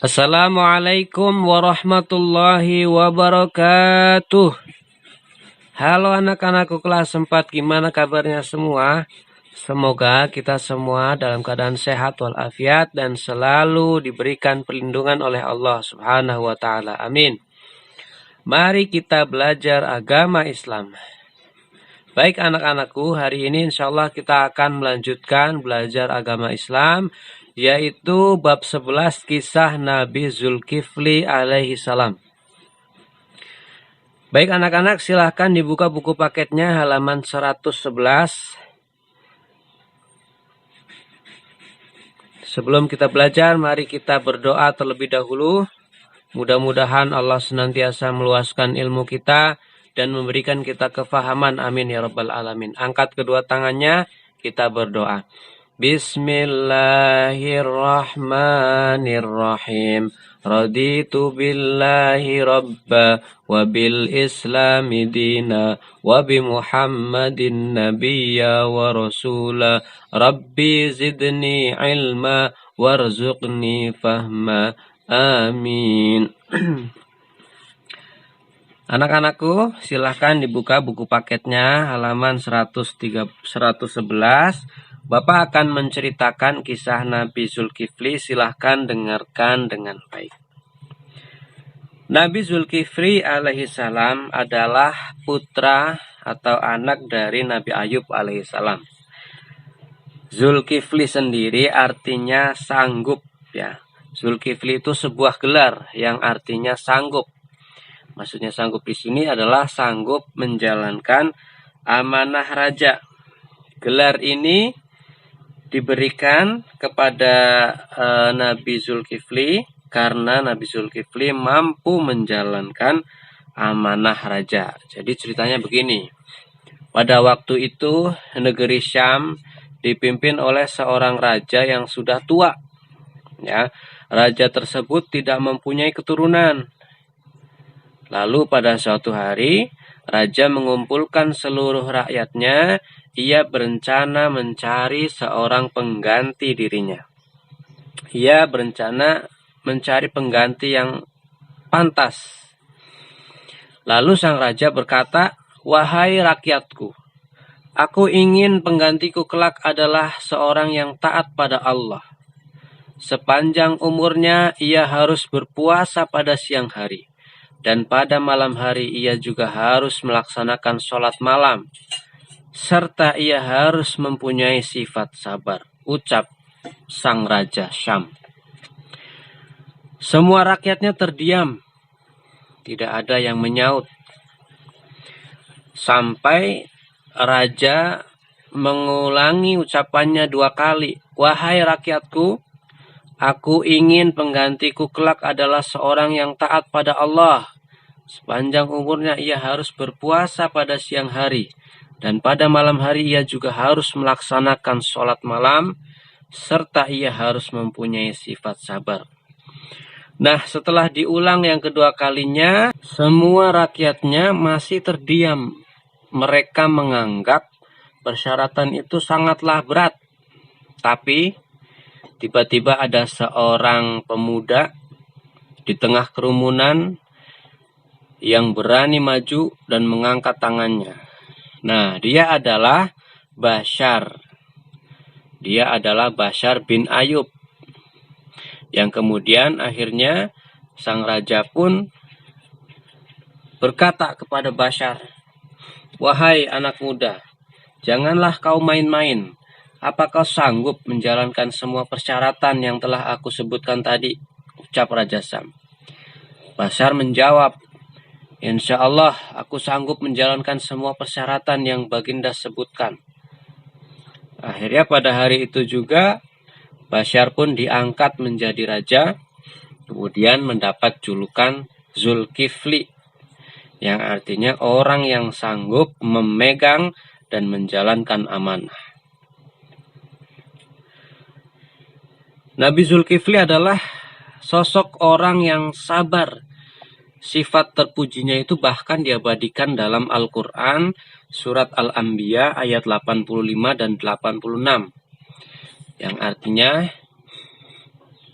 Assalamualaikum warahmatullahi wabarakatuh. Halo anak-anakku kelas 4, gimana kabarnya semua? Semoga kita semua dalam keadaan sehat walafiat dan selalu diberikan perlindungan oleh Allah Subhanahu wa taala. Amin. Mari kita belajar agama Islam. Baik anak-anakku, hari ini insyaallah kita akan melanjutkan belajar agama Islam, yaitu bab 11 kisah Nabi Zulkifli alaihi salam. Baik anak-anak, silahkan dibuka buku paketnya halaman 111. Sebelum kita belajar, mari kita berdoa terlebih dahulu. Mudah-mudahan Allah senantiasa meluaskan ilmu kita dan memberikan kita kefahaman. Amin ya rabbal alamin. Angkat kedua tangannya, kita berdoa. Bismillahirrahmanirrahim. Raditu billahi rabba wa bil islami dina wa bi muhammadin nabiyya wa rasula. Rabbi zidni ilma warzuqni fahma. Amin. Anak-anakku, silahkan dibuka buku paketnya halaman 111. Bapak akan menceritakan kisah Nabi Zulkifli. Silahkan dengarkan dengan baik. Nabi Zulkifli alaihissalam adalah putra atau anak dari Nabi Ayub alaihissalam. Zulkifli sendiri artinya sanggup, ya. Zulkifli itu sebuah gelar yang artinya sanggup. Maksudnya sanggup di sini adalah sanggup menjalankan amanah raja. Gelar ini diberikan kepada Nabi Zulkifli karena Nabi Zulkifli mampu menjalankan amanah raja. Jadi ceritanya begini. Pada waktu itu negeri Syam dipimpin oleh seorang raja yang sudah tua. Ya, raja tersebut tidak mempunyai keturunan. Lalu pada suatu hari, raja mengumpulkan seluruh rakyatnya. Ia berencana mencari seorang pengganti dirinya. Ia berencana mencari pengganti yang pantas. Lalu sang raja berkata, "Wahai rakyatku, aku ingin penggantiku kelak adalah seorang yang taat pada Allah. Sepanjang umurnya ia harus berpuasa pada siang hari. Dan pada malam hari ia juga harus melaksanakan sholat malam. Serta ia harus mempunyai sifat sabar," ucap sang raja Syam. Semua rakyatnya terdiam. Tidak ada yang menyaut. Sampai raja mengulangi ucapannya 2 kali. "Wahai rakyatku, aku ingin penggantiku kelak adalah seorang yang taat pada Allah. Sepanjang umurnya ia harus berpuasa pada siang hari. Dan pada malam hari ia juga harus melaksanakan sholat malam. Serta ia harus mempunyai sifat sabar." Nah, setelah diulang yang kedua kalinya, semua rakyatnya masih terdiam. Mereka menganggap persyaratan itu sangatlah berat. Tapi tiba-tiba ada seorang pemuda di tengah kerumunan yang berani maju dan mengangkat tangannya. Nah, dia adalah Bashar. Dia adalah Bashar bin Ayub. Yang kemudian akhirnya sang raja pun berkata kepada Bashar, "Wahai anak muda, janganlah kau main-main. Apa kau sanggup menjalankan semua persyaratan yang telah aku sebutkan tadi?" ucap Raja Syam. Bashar menjawab, "Insya Allah aku sanggup menjalankan semua persyaratan yang Baginda sebutkan." Akhirnya pada hari itu juga Bashar pun diangkat menjadi raja, kemudian mendapat julukan Zulkifli, yang artinya orang yang sanggup memegang dan menjalankan amanah. Nabi Zulkifli adalah sosok orang yang sabar. Sifat terpujinya itu bahkan diabadikan dalam Al-Quran, surat Al-Anbiya ayat 85 dan 86. Yang artinya,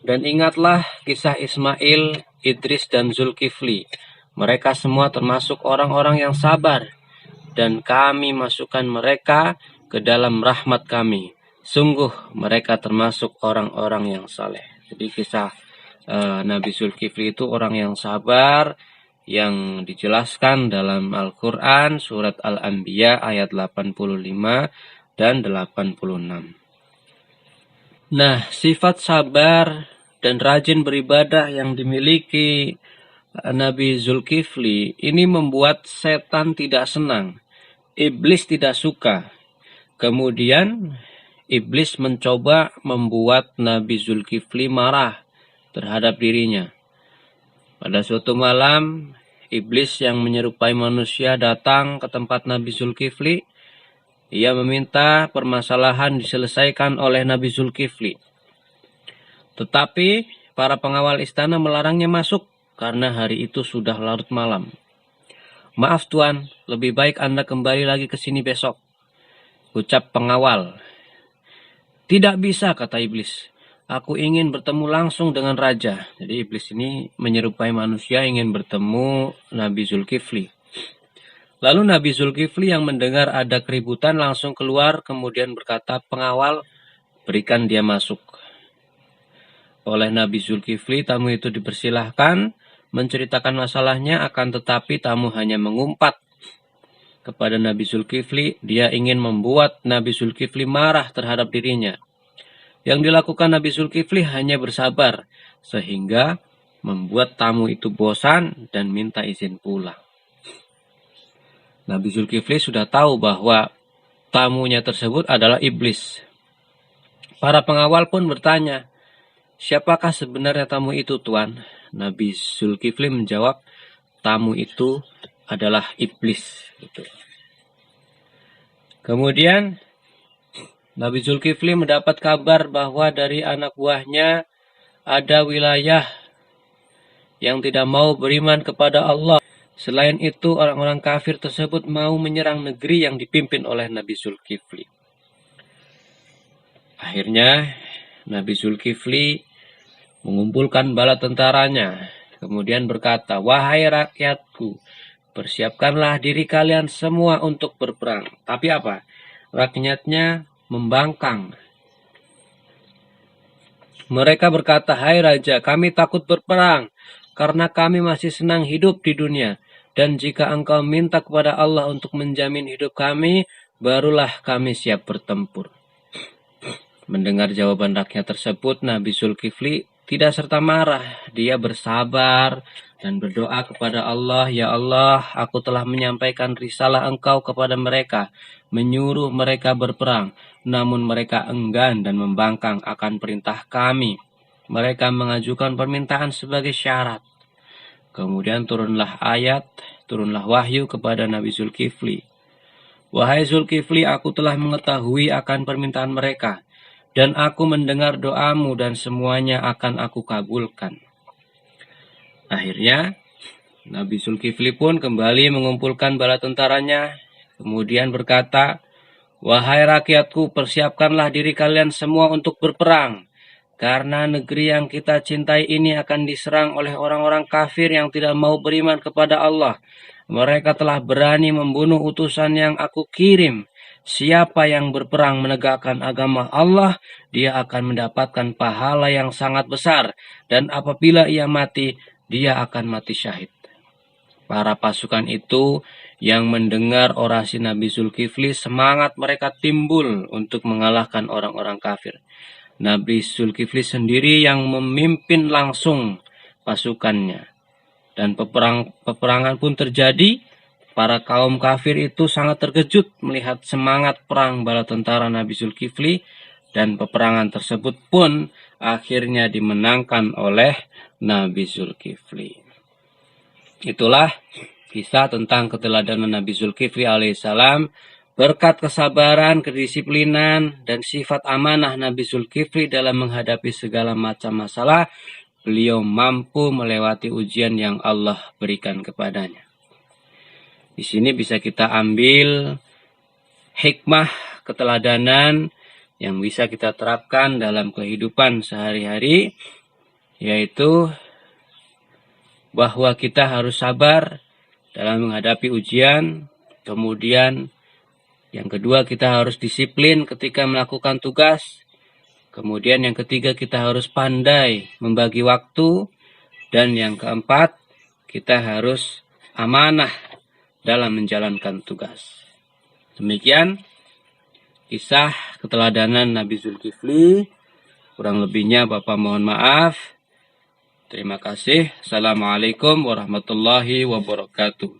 Dan ingatlah kisah Ismail, Idris, dan Zulkifli. Mereka semua termasuk orang-orang yang sabar, dan kami masukkan mereka ke dalam rahmat kami. Sungguh mereka termasuk orang-orang yang saleh. Jadi kisah Nabi Zulkifli itu orang yang sabar, yang dijelaskan dalam Al-Quran surat Al-Anbiya ayat 85 dan 86. Nah, sifat sabar dan rajin beribadah yang dimiliki Nabi Zulkifli ini membuat setan tidak senang. Iblis tidak suka. Kemudian iblis mencoba membuat Nabi Zulkifli marah terhadap dirinya. Pada suatu malam, iblis yang menyerupai manusia datang ke tempat Nabi Zulkifli. Ia meminta permasalahan diselesaikan oleh Nabi Zulkifli. Tetapi para pengawal istana melarangnya masuk karena hari itu sudah larut malam. "Maaf Tuan, lebih baik Anda kembali lagi ke sini besok," ucap pengawal. "Tidak bisa," kata iblis. "Aku ingin bertemu langsung dengan raja." Jadi iblis ini menyerupai manusia ingin bertemu Nabi Zulkifli. Lalu Nabi Zulkifli yang mendengar ada keributan langsung keluar, kemudian berkata, "Pengawal, berikan dia masuk." Oleh Nabi Zulkifli, tamu itu dipersilahkan menceritakan masalahnya, akan tetapi tamu hanya mengumpat kepada Nabi Zulkifli. Dia ingin membuat Nabi Zulkifli marah terhadap dirinya. Yang dilakukan Nabi Zulkifli hanya bersabar, sehingga membuat tamu itu bosan dan minta izin pulang. Nabi Zulkifli sudah tahu bahwa tamunya tersebut adalah iblis. Para pengawal pun bertanya, "Siapakah sebenarnya tamu itu, Tuan?" Nabi Zulkifli menjawab, "Tamu itu adalah iblis." Kemudian Nabi Zulkifli mendapat kabar bahwa dari anak buahnya ada wilayah yang tidak mau beriman kepada Allah. Selain itu, orang-orang kafir tersebut mau menyerang negeri yang dipimpin oleh Nabi Zulkifli. Akhirnya, Nabi Zulkifli mengumpulkan bala tentaranya, kemudian berkata, "Wahai rakyatku, persiapkanlah diri kalian semua untuk berperang." Tapi apa? Rakyatnya membangkang. Mereka berkata, "Hai Raja, kami takut berperang, karena kami masih senang hidup di dunia. Dan jika engkau minta kepada Allah untuk menjamin hidup kami, barulah kami siap bertempur." Mendengar jawaban rakyat tersebut, Nabi Zulkifli tidak serta marah. Dia bersabar dan berdoa kepada Allah, "Ya Allah, aku telah menyampaikan risalah Engkau kepada mereka, menyuruh mereka berperang. Namun mereka enggan dan membangkang akan perintah kami. Mereka mengajukan permintaan sebagai syarat." Kemudian turunlah wahyu kepada Nabi Zulkifli. "Wahai Zulkifli, aku telah mengetahui akan permintaan mereka, dan aku mendengar doamu dan semuanya akan aku kabulkan." Akhirnya, Nabi Zulkifli pun kembali mengumpulkan bala tentaranya, kemudian berkata, "Wahai rakyatku, persiapkanlah diri kalian semua untuk berperang. Karena negeri yang kita cintai ini akan diserang oleh orang-orang kafir yang tidak mau beriman kepada Allah. Mereka telah berani membunuh utusan yang aku kirim. Siapa yang berperang menegakkan agama Allah, dia akan mendapatkan pahala yang sangat besar. Dan apabila ia mati, dia akan mati syahid." Para pasukan itu yang mendengar orasi Nabi Zulkifli, semangat mereka timbul untuk mengalahkan orang-orang kafir. Nabi Zulkifli sendiri yang memimpin langsung pasukannya. Dan peperangan pun terjadi. Para kaum kafir itu sangat terkejut melihat semangat perang bala tentara Nabi Zulkifli. Dan peperangan tersebut pun akhirnya dimenangkan oleh Nabi Zulkifli. Itulah kisah tentang keteladanan Nabi Zulkifli alaihissalam. Berkat kesabaran, kedisiplinan, dan sifat amanah Nabi Zulkifli dalam menghadapi segala macam masalah, beliau mampu melewati ujian yang Allah berikan kepadanya. Di sini bisa kita ambil hikmah keteladanan yang bisa kita terapkan dalam kehidupan sehari-hari, yaitu bahwa kita harus sabar dalam menghadapi ujian. Kemudian yang kedua, kita harus disiplin ketika melakukan tugas. Kemudian yang ketiga, kita harus pandai membagi waktu. Dan yang keempat, kita harus amanah dalam menjalankan tugas. Demikian kisah keteladanan Nabi Zulkifli. Kurang lebihnya Bapak mohon maaf. Terima kasih. Assalamualaikum warahmatullahi wabarakatuh.